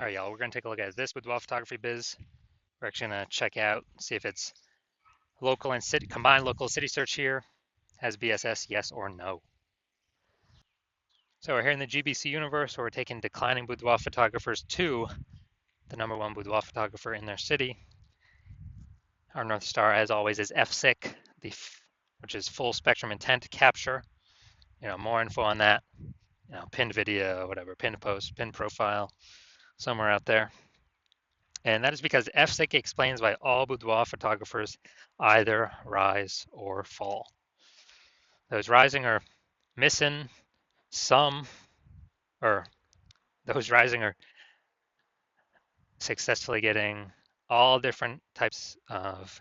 All right, y'all, we're going to take a look at this boudoir photography biz. We're actually going to check out, see if it's local and city, combined local city search here. Has BSS, yes or no? So we're here in the GBC universe where we're taking declining boudoir photographers to the #1 boudoir photographer in their city. Our North Star, as always, is FSIC, which is full spectrum intent capture. More info on that, pinned video, whatever, pinned post, pinned profile, somewhere out there. And that is because FSIC explains why all boudoir photographers either rise or fall. Those rising are missing some, or those rising are successfully getting all different types of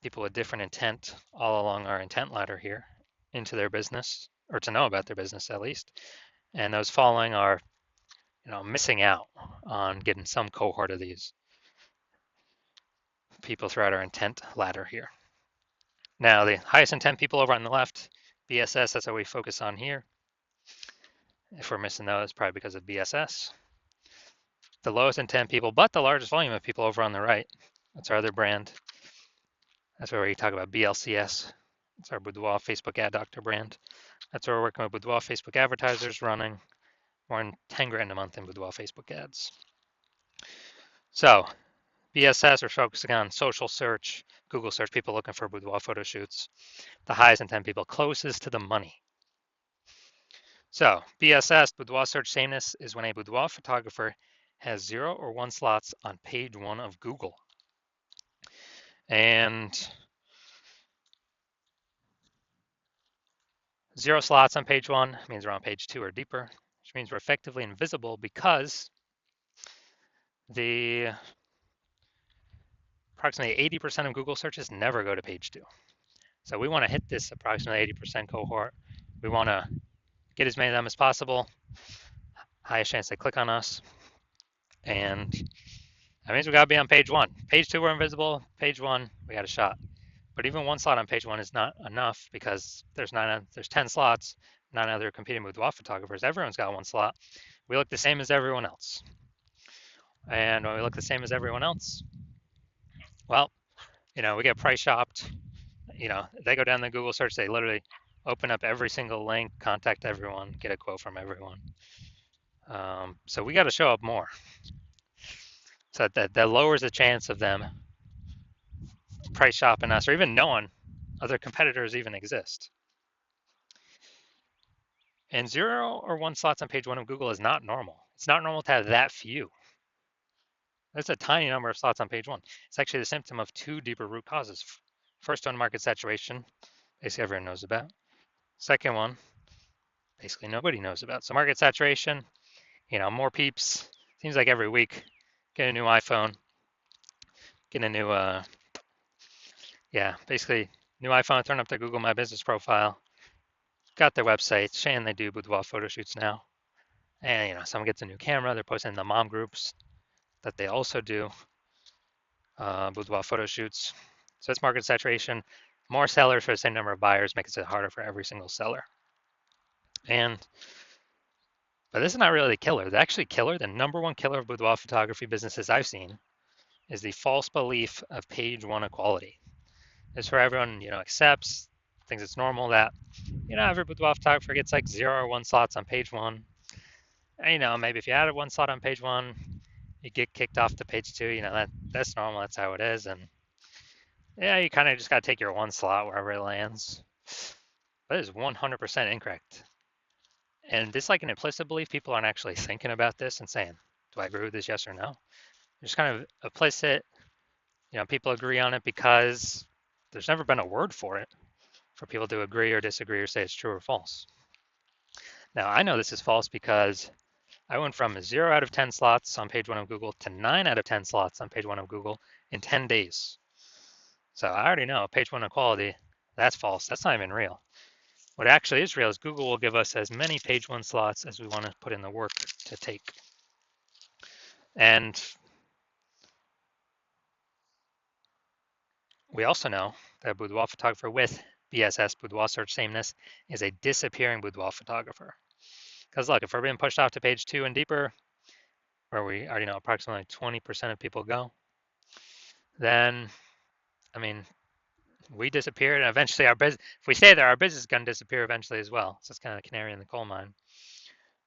people with different intent all along our intent ladder here into their business, or to know about their business at least. And those falling are, missing out on getting some cohort of these people throughout our intent ladder here. Now, the highest intent people over on the left, BSS, that's what we focus on here. If we're missing those, probably because of BSS. The lowest intent people, but the largest volume of people over on the right. That's our other brand. That's where we talk about BLCS. It's our Boudoir Facebook Ad Doctor brand. That's where we're working with Boudoir Facebook advertisers running more than 10 grand a month in Boudoir Facebook ads. So BSS, we're focusing on social search, Google search, people looking for boudoir photo shoots. The highest intent people closest to the money. So BSS, boudoir search sameness, is when a boudoir photographer has 0 or 1 slots on page 1 of Google. And 0 slots on page 1 means we're on page 2 or deeper, which means we're effectively invisible because the approximately 80% of Google searches never go to page 2. So we want to hit this approximately 80% cohort. We want to get as many of them as possible, highest chance they click on us. And that means we got to be on page 1. Page 2, we're invisible. Page 1, we got a shot. But even 1 slot on page 1 is not enough because there's 10 slots, 9 other competing boudoir photographers. Everyone's got 1 slot. We look the same as everyone else. And when we look the same as everyone else, well, we get price shopped. They go down the Google search, they literally open up every single link, contact everyone, get a quote from everyone. So we got to show up more. So that lowers the chance of them price shopping us or even knowing other competitors even exist. And 0 or 1 slots on page 1 of Google is not normal. It's not normal to have that few. There's a tiny number of slots on page 1. It's actually the symptom of 2 deeper root causes. First one, market saturation, basically everyone knows about. Second one, basically nobody knows about. So market saturation, more peeps, seems like every week, get a new iPhone, get a new, basically new iPhone, turn up their Google My Business profile, got their website, saying they do boudoir photo shoots now. And, someone gets a new camera, they're posting in the mom groups that they also do boudoir photo shoots. So it's market saturation. More sellers for the same number of buyers makes it harder for every single seller. But this is not really the killer. The actually killer, the #1 killer of boudoir photography businesses I've seen, is the false belief of page 1 equality. It's where everyone, accepts, thinks it's normal that, every boudoir photographer gets like 0 or 1 slots on page 1. And, maybe if you added 1 slot on page 1, you get kicked off to page 2. That's normal. That's how it is. And yeah, you kind of just got to take your 1 slot wherever it lands. That is 100% incorrect. And this like an implicit belief. People aren't actually thinking about this and saying, do I agree with this, yes or no? It's kind of implicit. People agree on it because there's never been a word for it for people to agree or disagree or say it's true or false. Now, I know this is false because I went from 0 out of 10 slots on page 1 of Google to 9 out of 10 slots on page 1 of Google in 10 days. So I already know page 1 equality, that's false. That's not even real. What actually is real is Google will give us as many page 1 slots as we want to put in the work to take. And we also know that a boudoir photographer with BSS, boudoir search sameness, is a disappearing boudoir photographer. Because look, if we're being pushed off to page 2 and deeper, where we already know approximately 20% of people go, then, I mean, we disappear, and eventually our business, if we stay there, our business is going to disappear eventually as well. So it's kind of the canary in the coal mine.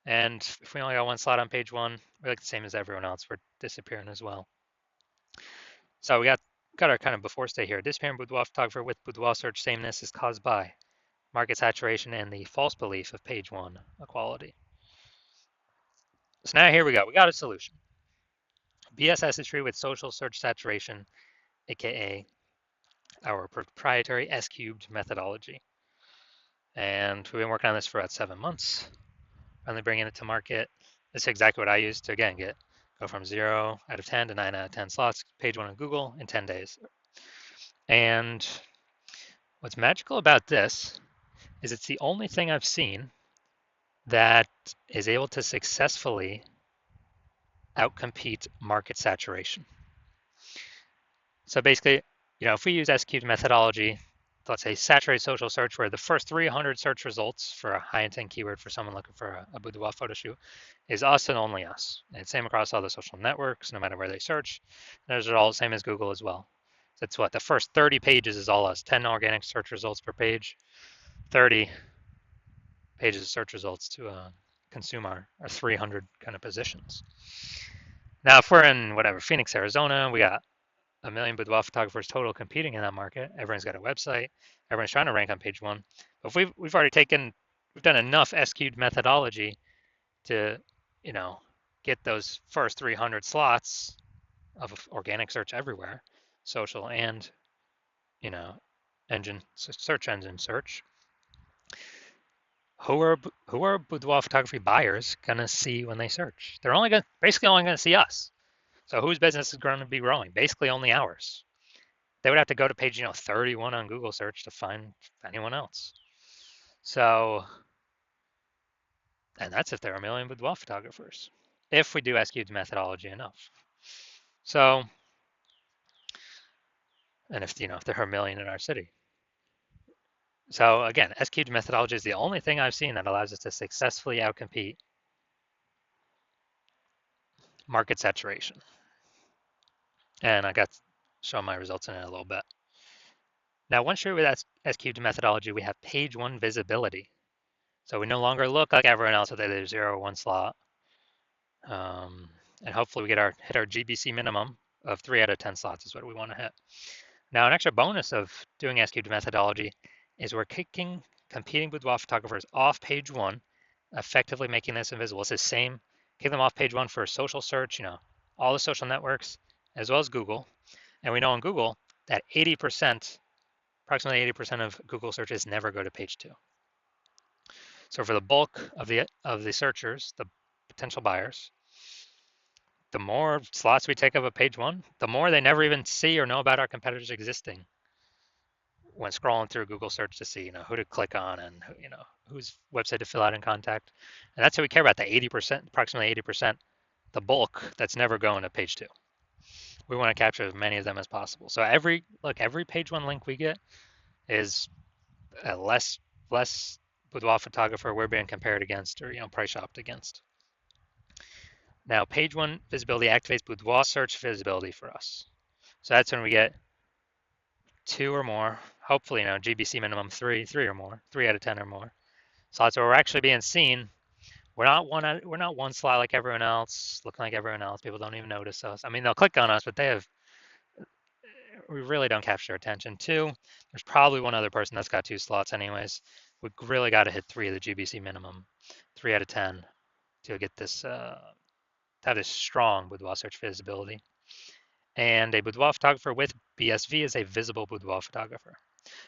And if we only got one slot on page one, we're like the same as everyone else. We're disappearing as well. So we got our kind of before stay here. Disappearing boudoir photographer with boudoir search sameness is caused by market saturation and the false belief of page one equality. So now here we go. We got a solution. BSS is treated with social search saturation, aka our proprietary S-cubed methodology. And we've been working on this for about 7 months. Finally bringing it to market. This is exactly what I used to, again, go from 0 out of 10 to 9 out of 10 slots, page one on Google in 10 days. And what's magical about this is it's the only thing I've seen that is able to successfully outcompete market saturation. So basically, if we use S-cubed methodology, let's say saturated social search, where the first 300 search results for a high intent keyword for someone looking for a boudoir photo shoot is us and only us. And it's same across all the social networks, no matter where they search. Those are all the same as Google as well. That's what the first 30 pages is all us. 10 organic search results per page, 30 pages of search results to consume our 300 kind of positions. Now, if we're in Phoenix, Arizona, we got a million boudoir photographers total competing in that market. Everyone's got a website. Everyone's trying to rank on page one. But we've done enough S-cubed methodology to, get those first 300 slots of organic search everywhere, social and, search engine search. Who are boudoir photography buyers gonna see when they search? They're basically only gonna see us. So whose business is going to be growing? Basically only ours. They would have to go to page 31 on Google search to find anyone else. So, and that's if there are a million boudoir photographers, if we do S-cubed methodology enough. So, and if there are a million in our city. So again, S-cubed methodology is the only thing I've seen that allows us to successfully outcompete market saturation. And I got to show my results in it a little bit. Now, once you're with S-cubed methodology, we have page one visibility. So we no longer look like everyone else with either 0 or 1 slot. And hopefully we hit our GBC minimum of 3 out of 10 slots is what we want to hit. Now, an extra bonus of doing S-cubed methodology is we're kicking competing boudoir photographers off page one, effectively making this invisible. It's the same, kick them off page one for social search, all the social networks, as well as Google. And we know on Google that approximately 80% of Google searches never go to page two. So for the bulk of the searchers, the potential buyers, the more slots we take up a page one, the more they never even see or know about our competitors existing when scrolling through Google search to see, who to click on and, whose website to fill out and contact. And that's what we care about, the 80%, approximately 80%, the bulk that's never going to page two. We want to capture as many of them as possible. So every page one link we get is a less boudoir photographer we're being compared against or, price shopped against. Now, page one visibility activates boudoir search visibility for us. So that's when we get 2 or more, hopefully, GBC minimum 3 or more, 3 out of 10 or more slots where we're actually being seen. We're not one slot like everyone else, looking like everyone else. People don't even notice us. I mean, they'll click on us, but we really don't capture attention. 2, there's probably one other person that's got 2 slots anyways. We really got to hit 3 of the GBC minimum, 3 out of 10 to get this, that is strong boudoir search visibility. And a boudoir photographer with BSV is a visible boudoir photographer.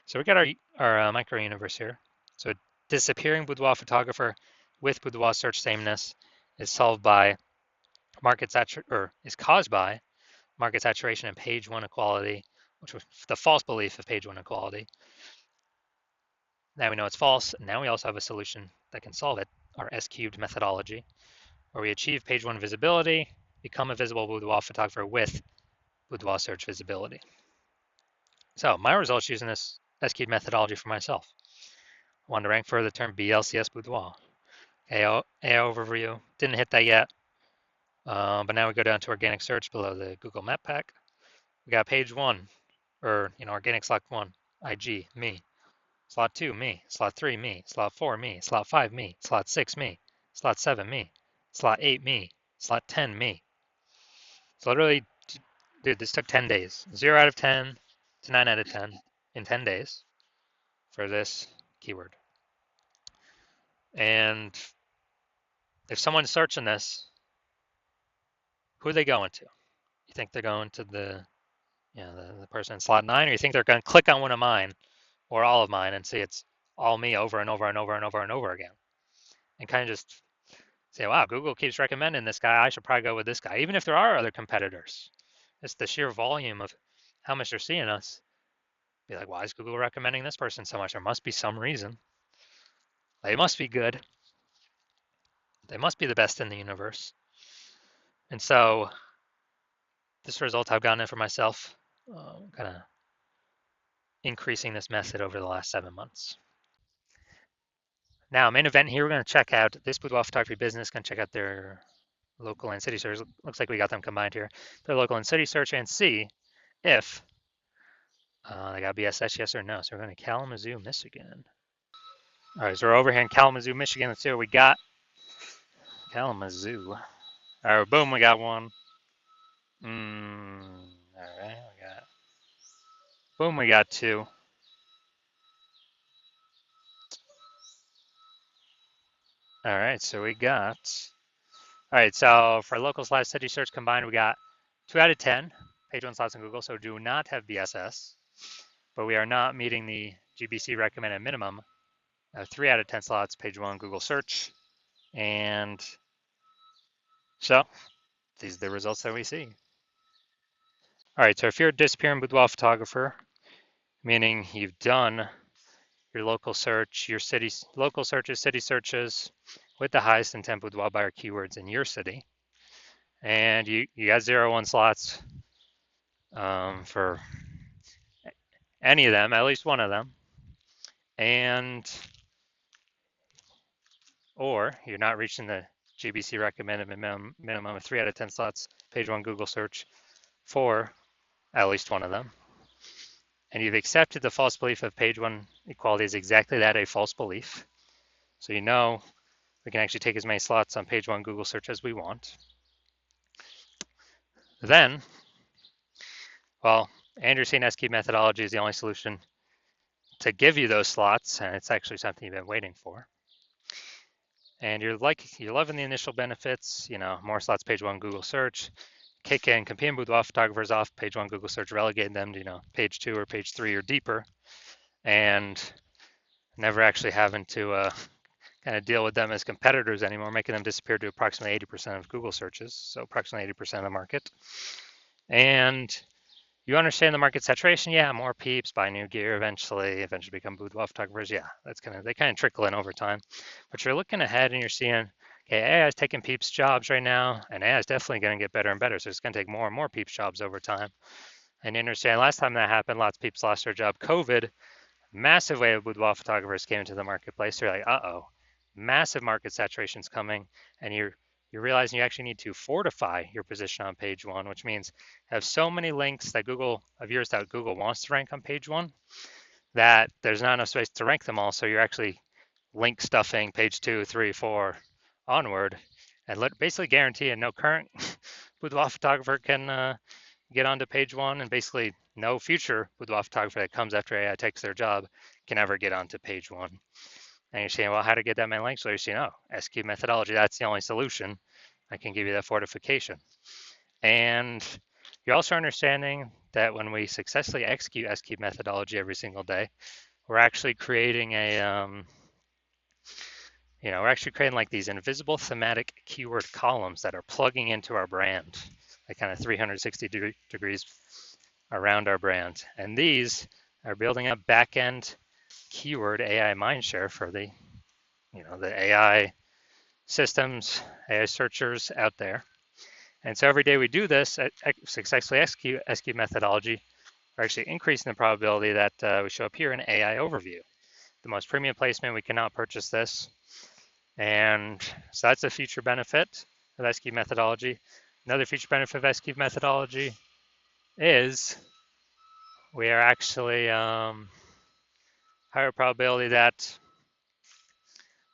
So we got our micro universe here. So disappearing boudoir photographer with boudoir search sameness is solved by is caused by market saturation and page one equality, which was the false belief of page one equality. Now we know it's false. Now we also have a solution that can solve it, our S-cubed methodology, where we achieve page one visibility, become a visible boudoir photographer with boudoir search visibility. So my results using this S-cubed methodology for myself. I wanted to rank for the term BLCS boudoir. AO overview, didn't hit that yet. But now we go down to organic search below the Google Map Pack. We got page 1, or organic slot 1, IG, me. Slot 2, me. Slot 3, me. Slot 4, me. Slot 5, me. Slot 6, me. Slot 7, me. Slot 8, me. Slot 10, me. So literally, dude, this took 10 days. 0 out of 10 to 9 out of 10 in 10 days for this keyword. And if someone's searching this, who are they going to? You think they're going to the person in slot 9, or you think they're going to click on one of mine or all of mine and see it's all me over and over and over and over and over again, and kind of just say, wow, Google keeps recommending this guy. I should probably go with this guy, even if there are other competitors. It's the sheer volume of how much they're seeing us. Be like, why is Google recommending this person so much? There must be some reason. They must be good. They must be the best in the universe. And so this result I've gotten it for myself, kind of increasing this method over the last 7 months. Now, main event here, we're going to check out this Boudoir Photography business, going to check out their local and city search. Looks like we got them combined here. Their local and city search, and see if they got BSS, yes or no. So we're going to Kalamazoo, Michigan. All right, so we're over here in Kalamazoo, Michigan. Let's see what we got. Kalamazoo. All right, boom, we got one. All right, we got two. All right, so we got. All right, so for local/city search combined, we got 2 out of 10 page 1 slots in Google. So do not have BSS, but we are not meeting the GBC recommended minimum. 3 out of 10 slots, page 1 Google search, and so these are the results that we see. All right, so if you're a disappearing boudoir photographer, meaning you've done your local search, your local searches, city searches with the highest intent boudoir buyer keywords in your city, and you got 0-1 slots for any of them, at least one of them, or you're not reaching the GBC recommended minimum of 3 out of 10 slots, page 1 Google search for at least one of them, and you've accepted the false belief of page 1 equality is exactly that, a false belief. So we can actually take as many slots on page 1 Google search as we want. Then, well, Andrew's saying SQ methodology is the only solution to give you those slots, and it's actually something you've been waiting for. And you're loving the initial benefits, more slots, page 1 Google search, kick in competing boudoir photographers off page 1 Google search, relegating them to page 2 or page 3 or deeper, and never actually having to kind of deal with them as competitors anymore, making them disappear to approximately 80% of Google searches, so approximately 80% of the market. And you understand the market saturation, yeah, more peeps buy new gear eventually become boudoir photographers, yeah, they kind of trickle in over time. But you're looking ahead and you're seeing, okay, AI is taking peeps jobs right now, and AI is definitely going to get better and better, so it's going to take more and more peeps jobs over time. And you understand, last time that happened, lots of peeps lost their job. COVID, massive wave of boudoir photographers came into the marketplace. So you're like, uh-oh, massive market saturation's coming, and you're realizing you actually need to fortify your position on page 1, which means have so many links that Google wants to rank on page 1 that there's not enough space to rank them all. So you're actually link stuffing page 2, 3, 4 onward, and basically guarantee no current boudoir photographer can get onto page 1, and basically no future boudoir photographer that comes after AI takes their job can ever get onto page 1. And you're saying, well, how to get that many links? So you're saying, SQ methodology, that's the only solution. I can give you that fortification. And you're also understanding that when we successfully execute SQ methodology every single day, we're actually creating like these invisible thematic keyword columns that are plugging into our brand, like kind of 360 degrees around our brand. And these are building up back-end keyword AI mindshare for the AI systems, AI searchers out there. And so every day we do this, successfully execute methodology, we're actually increasing the probability that we show up here in AI overview. The most premium placement, we cannot purchase this. And so that's a future benefit with S-cube methodology. Another future benefit of S-cube methodology is we are actually higher probability that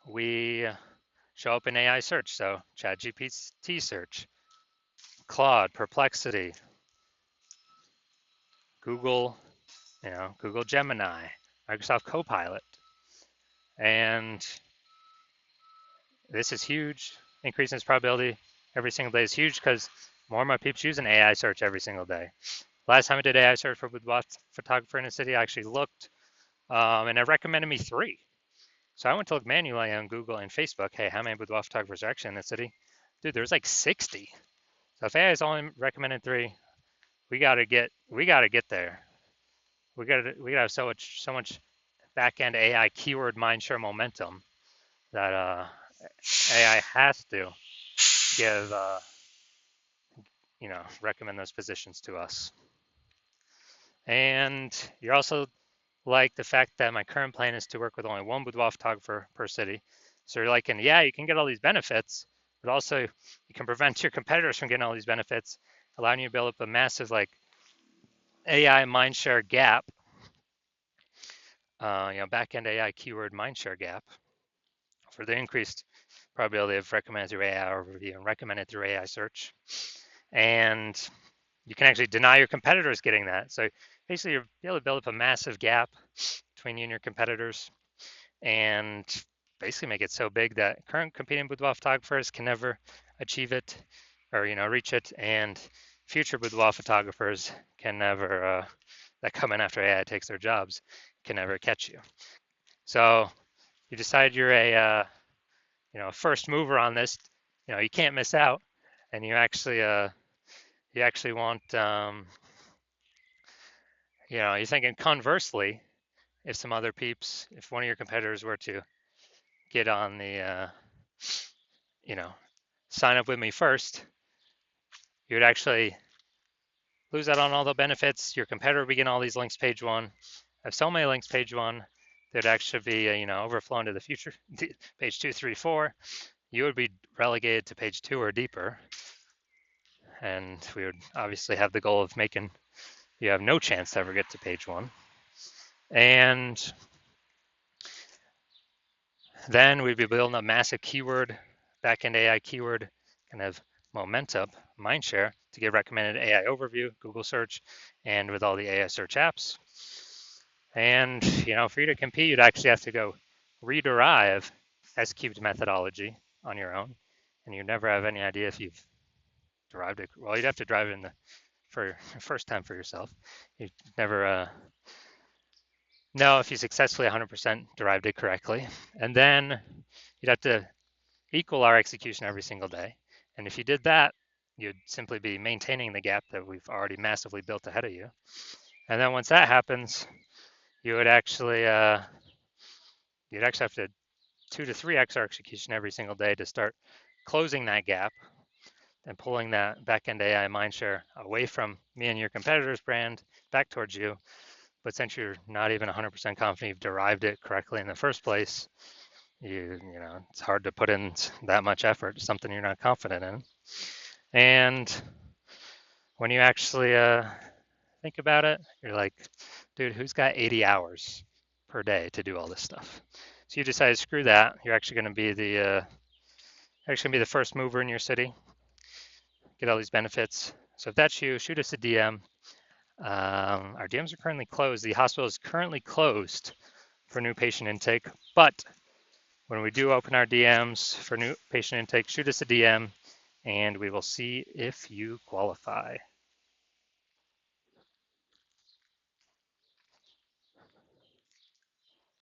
we show up in AI search. So ChatGPT search, Claude, Perplexity, Google, Google Gemini, Microsoft Copilot. And this is huge. Increasing its probability every single day is huge because more and more people use an AI search every single day. Last time I did AI search for boudoir photographer in a city, I actually looked and it recommended me 3. So I went to look manually on Google and Facebook. Hey, how many boudoir photographers are actually in the city? Dude, there's like 60. So if AI is only recommended 3, we gotta get there. We gotta have so much back end AI keyword mindshare momentum that AI has to give recommend those positions to us. And you're also like the fact that my current plan is to work with only 1 boudoir photographer per city. So you're like, and yeah, you can get all these benefits, but also you can prevent your competitors from getting all these benefits, allowing you to build up a massive like AI mindshare gap, back-end AI keyword mindshare gap for the increased probability of recommended through AI overview and recommended through AI search. And you can actually deny your competitors getting that. So basically you're able to build up a massive gap between you and your competitors and basically make it so big that current competing boudoir photographers can never achieve it or reach it, and future boudoir photographers can never that come in after AI takes their jobs can never catch you. So you decide you're a first mover on this, you can't miss out, and you actually want you're thinking conversely, if one of your competitors were to get on the sign up with me first, you would actually lose out on all the benefits. Your competitor would begin all these links page 1. Have so many links page 1, there'd actually be overflow into the future page 2, 3, 4. You would be relegated to page 2 or deeper, and we would obviously have the goal of making you have no chance to ever get to page 1. And then we'd be building a massive keyword, back-end AI keyword, kind of momentum, mindshare to get recommended AI overview, Google search, and with all the AI search apps. And for you to compete, you'd actually have to go rederive S-cubed methodology on your own, and you'd never have any idea if you've derived it. Well, you'd have to drive it for first time for yourself. You'd never know if you successfully 100% derived it correctly. And then you'd have to equal our execution every single day. And if you did that, you'd simply be maintaining the gap that we've already massively built ahead of you. And then once that happens, you would actually have to 2 to 3x our execution every single day to start closing that gap and pulling that back-end AI mindshare away from me and your competitor's brand back towards you. But since you're not even 100% confident you've derived it correctly in the first place, it's hard to put in that much effort, something you're not confident in. And when you actually think about it, you're like, dude, who's got 80 hours per day to do all this stuff? So you decide, screw that. You're actually going to be the first mover in your city, get all these benefits. So if that's you, shoot us a DM. Our DMs are currently closed. The hospital is currently closed for new patient intake, but when we do open our DMs for new patient intake, shoot us a DM and we will see if you qualify.